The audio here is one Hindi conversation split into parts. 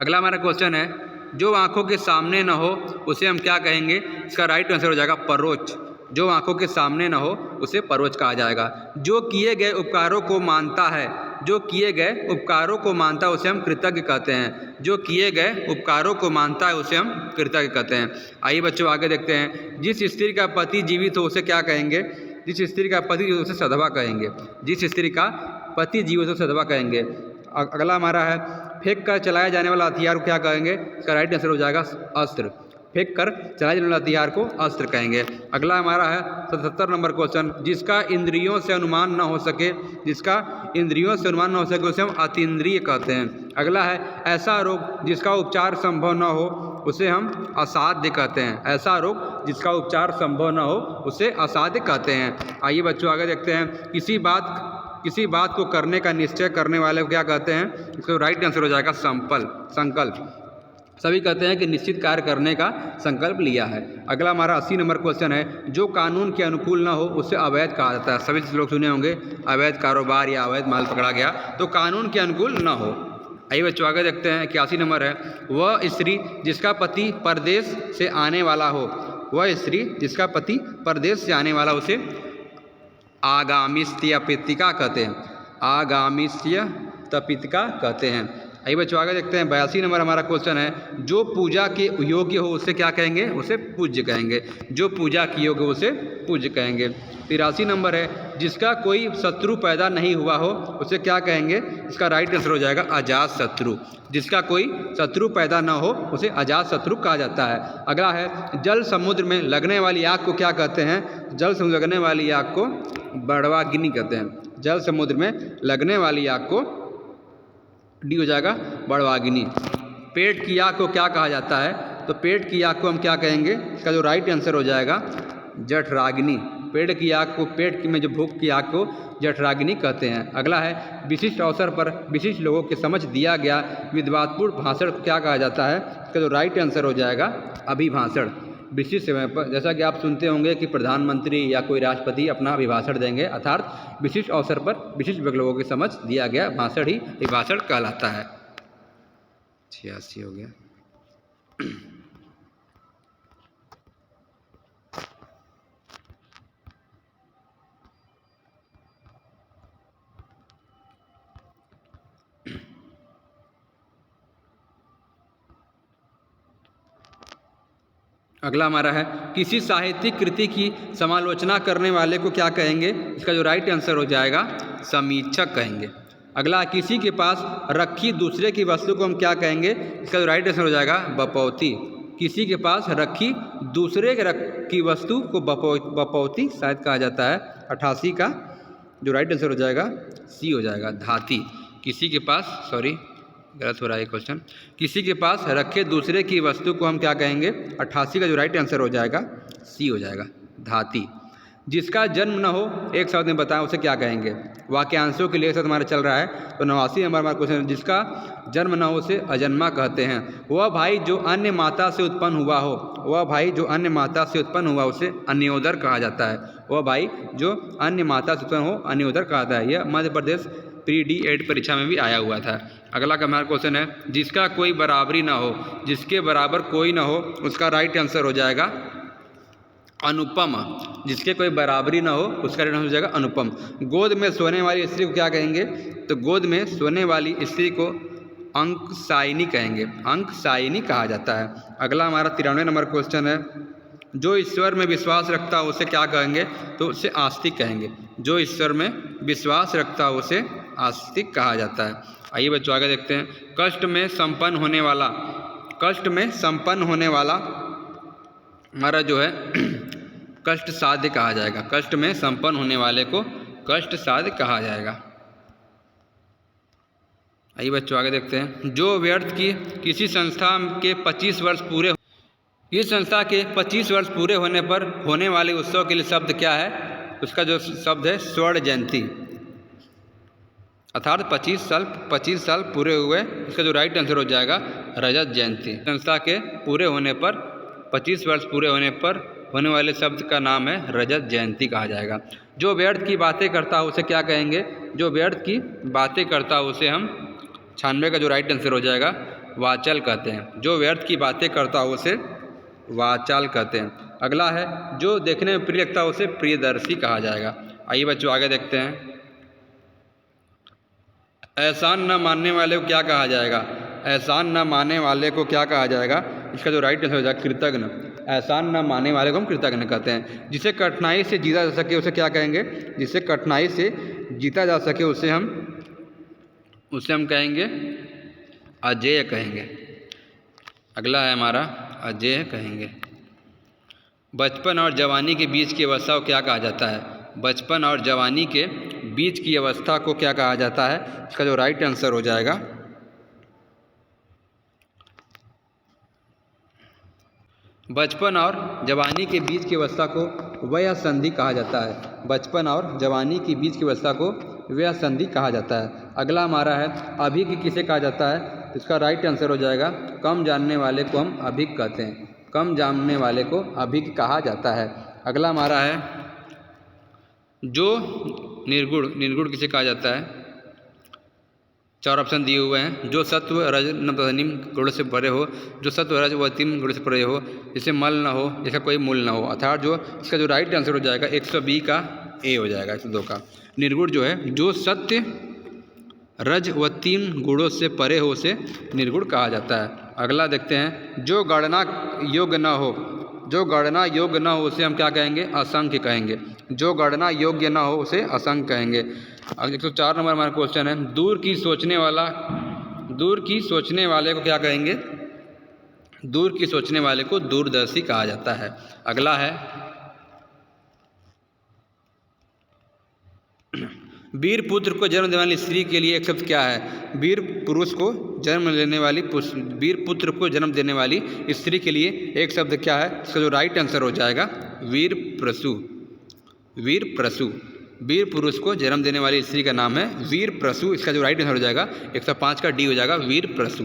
अगला हमारा क्वेश्चन है, जो आंखों के सामने न हो उसे हम क्या कहेंगे? इसका राइट आंसर हो जाएगा परोक्ष। जो आंखों के सामने न हो उसे परोक्ष कहा जाएगा। जो किए गए उपकारों को मानता है, जो किए गए उपकारों को मानता है उसे हम कृतज्ञ कहते हैं। जो किए गए उपकारों को मानता है उसे हम कृतज्ञ कहते हैं। आइए बच्चों आगे देखते हैं। जिस स्त्री का पति जीवित हो उसे क्या कहेंगे? जिस स्त्री का पति जीवित हो उसे सधवा कहेंगे। जिस स्त्री का पति जीवित हो सधवा कहेंगे। अगला हमारा है, फेंक कर चलाए जाने वाला हथियार को क्या कहेंगे? इसका राइट आंसर हो जाएगा अस्त्र। फेंक कर चलाए जाने वाला हथियार को अस्त्र कहेंगे। अगला हमारा है 77 नंबर क्वेश्चन, जिसका इंद्रियों से अनुमान न हो सके, जिसका इंद्रियों से अनुमान न हो सके उसे हम अतीन्द्रिय कहते हैं। अगला है, ऐसा रोग जिसका उपचार संभव न हो उसे हम असाध्य कहते हैं। ऐसा रोग जिसका उपचार संभव न हो उसे असाध्य कहते हैं। आइए बच्चों आगे देखते हैं। किसी बात को करने का निश्चय करने वाले को क्या कहते हैं? इसका राइट आंसर हो जाएगा संकल्प। सभी कहते हैं कि निश्चित कार्य करने का संकल्प लिया है। अगला हमारा 80 नंबर क्वेश्चन है, जो कानून के अनुकूल न हो उसे अवैध कहा जाता है। सभी लोग सुने होंगे, अवैध कारोबार या अवैध माल पकड़ा गया तो कानून के अनुकूल न हो। आइए बच्चों आगे देखते हैं। 81 नंबर है, वह स्त्री जिसका पति परदेश से आने वाला हो, वह स्त्री जिसका पति परदेश से आने वाला उसे आगामिस्त्य तपितिका कहते हैं। आगामिस्त्य तपितिका कहते हैं। आइए बच्चों आगे देखते हैं। 82 नंबर हमारा क्वेश्चन है, जो पूजा के योग्य हो उसे क्या कहेंगे? उसे पूज्य कहेंगे। जो पूजा के योग्य हो उसे पूज्य कहेंगे। 83 नंबर है, जिसका कोई शत्रु पैदा नहीं हुआ हो उसे क्या कहेंगे? इसका राइट आंसर हो जाएगा अजात शत्रु। जिसका कोई शत्रु पैदा न हो उसे अजात शत्रु कहा जाता है। अगला है, जल समुद्र में लगने वाली आग को क्या कहते हैं? जल समुद्र लगने वाली आग को बड़वाग्नि कहते हैं। जल समुद्र में लगने वाली आग को डी हो जाएगा बड़वाग्नि। पेट की आग को क्या कहा जाता है? तो पेट की आग को हम क्या कहेंगे? इसका जो राइट आंसर हो जाएगा जठराग्नि। पेट की आग को, पेट में जो भूख की आग को जठराग्नि कहते हैं। अगला है, विशिष्ट अवसर पर विशिष्ट लोगों के समझ दिया गया विद्वत्पूर्ण भाषण को क्या कहा जाता है? इसका जो राइट आंसर हो जाएगा अभिभाषण। विशिष्ट समय पर, जैसा कि आप सुनते होंगे कि प्रधानमंत्री या कोई राष्ट्रपति अपना अभिभाषण देंगे, अर्थात विशिष्ट अवसर पर विशिष्ट लोगों की समझ दिया गया भाषण ही अभिभाषण कहलाता है। 86 हो गया। अगला हमारा है, किसी साहित्यिक कृति की समालोचना करने वाले को क्या कहेंगे? इसका जो राइट आंसर हो जाएगा समीक्षक कहेंगे। अगला, किसी के पास रखी दूसरे की वस्तु को हम क्या कहेंगे? इसका जो राइट आंसर हो जाएगा बपौती। किसी के पास रखी दूसरे की वस्तु को बपौती शायद कहा जाता है। 88 का जो राइट आंसर हो जाएगा सी हो जाएगा धाती। किसी के पास, सॉरी गलत हो रहा है क्वेश्चन, किसी के पास रखे दूसरे की वस्तु को हम क्या कहेंगे? 88 का जो राइट आंसर हो जाएगा सी हो जाएगा धाती। जिसका जन्म न हो एक शब्द में बताएं उसे क्या कहेंगे? वाक्यांशों के लिए साथ हमारा चल रहा है तो 89 नंबर हमारा क्वेश्चन, जिसका जन्म न हो उसे अजन्मा कहते हैं। वह भाई जो अन्य माता से उत्पन्न हुआ हो, वह भाई जो अन्य माता से उत्पन्न हुआ उसे अन्योदर कहा जाता है। वह भाई जो अन्य माता से उत्पन्न हो अन्योदर कहा जाता है। यह मध्य प्रदेश प्री-D.ED परीक्षा में भी आया हुआ था। अगला का हमारा क्वेश्चन है, जिसका कोई बराबरी ना हो, जिसके बराबर कोई ना हो उसका राइट आंसर हो जाएगा अनुपम। जिसके कोई बराबरी ना हो उसका राइट आंसर हो जाएगा अनुपम। गोद में सोने वाली स्त्री को क्या कहेंगे? तो गोद में सोने वाली स्त्री को अंकसायिनी कहेंगे। अंकसायिनी कहा जाता है। अगला हमारा 93 नंबर क्वेश्चन है, जो ईश्वर में विश्वास रखता हो उसे क्या कहेंगे? तो उसे आस्तिक कहेंगे। जो ईश्वर में विश्वास रखता हो उसे आस्तिक कहा जाता है। आइए बच्चों आगे देखते हैं। कष्ट में संपन्न होने वाला, कष्ट में संपन्न होने वाला हमारा जो है कष्ट साध्य कहा जाएगा। कष्ट में संपन्न होने वाले को कष्ट साध्य कहा जाएगा। आइए बच्चों आगे देखते हैं। जो व्यर्थ की किसी संस्था के 25 वर्ष पूरे, इस संस्था के 25 वर्ष पूरे होने पर होने वाले उत्सव के लिए शब्द क्या है? उसका जो शब्द है स्वर्ण जयंती, अर्थात 25 साल पूरे हुए। इसका जो राइट आंसर हो जाएगा रजत जयंती। संस्था के पूरे होने पर 25 वर्ष पूरे होने पर होने वाले शब्द का नाम है रजत जयंती कहा जाएगा। जो व्यर्थ की बातें करता हो उसे क्या कहेंगे? जो व्यर्थ की बातें करता हो उसे हम 96 का जो राइट आंसर हो जाएगा वाचल कहते हैं। जो व्यर्थ की बातें करता हो उसे वाचाल कहते हैं। अगला है जो देखने में प्रिय लगता है उसे प्रियदर्शी कहा जाएगा। आइए बच्चों आगे देखते हैं। एहसान न मानने वाले को क्या कहा जाएगा? एहसान न मानने वाले को क्या कहा जाएगा? इसका जो राइट आंसर हो जाएगा कृतज्ञ। एहसान न मानने वाले को हम कृतज्ञ कहते हैं। जिसे कठिनाई से जीता जा सके उसे क्या कहेंगे? जिसे कठिनाई से जीता जा सके उसे हम कहेंगे अजेय कहेंगे। अगला है हमारा अजेय कहेंगे। बचपन और जवानी के बीच की अवस्था को क्या कहा जाता है? बचपन और जवानी के बीच की अवस्था को क्या कहा जाता है? इसका जो राइट आंसर हो जाएगा बचपन और जवानी के बीच की अवस्था को वय संधि कहा जाता है। बचपन और जवानी के बीच की अवस्था को वय संधि कहा जाता है। अगला हमारा है अभिज्ञ किसे कहा जाता है? तो इसका राइट आंसर हो जाएगा कम जानने वाले को हम अभिज्ञ कहते हैं। कम जानने वाले को अभिज्ञ कहा जाता है। अगला हमारा है जो निर्गुण। निर्गुण किसे कहा जाता है? 4 ऑप्शन दिए हुए हैं। जो सत्व रज निम गुण से भरे हो, जो सत्व रज व तीन गुण से भरे हो, जिसे मल न हो, जिसका कोई मूल न हो। अर्थात जो इसका जो राइट आंसर हो जाएगा 120 का ए हो जाएगा, 102 का। निर्गुण जो है जो सत्य रज व तीन गुणों से परे हो उसे निर्गुण कहा जाता है। अगला देखते हैं जो गणना योग्य न हो। जो गणना योग्य न हो उसे हम क्या कहेंगे? असंख्य कहेंगे। जो गणना योग्य न हो उसे असंख्य कहेंगे। 104 नंबर हमारा क्वेश्चन है दूर की सोचने वाले को क्या कहेंगे? दूर की सोचने वाले को दूरदर्शी कहा जाता है। अगला है वीर पुत्र को जन्म देने वाली स्त्री के लिए एक शब्द क्या है? वीर पुरुष को जन्म लेने वाली वीर पुत्र को जन्म देने वाली स्त्री के लिए एक शब्द क्या है? इसका जो राइट आंसर हो जाएगा वीर प्रसू। वीर प्रसू। वीर पुरुष को जन्म देने वाली स्त्री का नाम है वीर प्रसू। इसका जो राइट आंसर हो जाएगा 105 का डी हो जाएगा वीर प्रसू।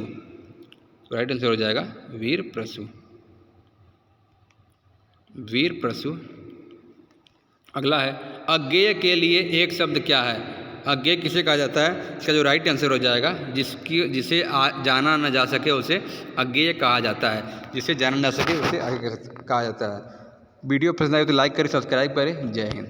राइट आंसर हो जाएगा वीर प्रसू। वीर प्रसू। अगला है अज्ञेय के लिए एक शब्द क्या है? अज्ञेय किसे कहा जाता है? इसका जो राइट आंसर हो जाएगा जिसे जाना न जा सके उसे अज्ञेय कहा जाता है। जिसे जाना न जा सके उसे कहा जाता है। वीडियो पसंद आए तो लाइक करें, सब्सक्राइब करें। जय हिंद।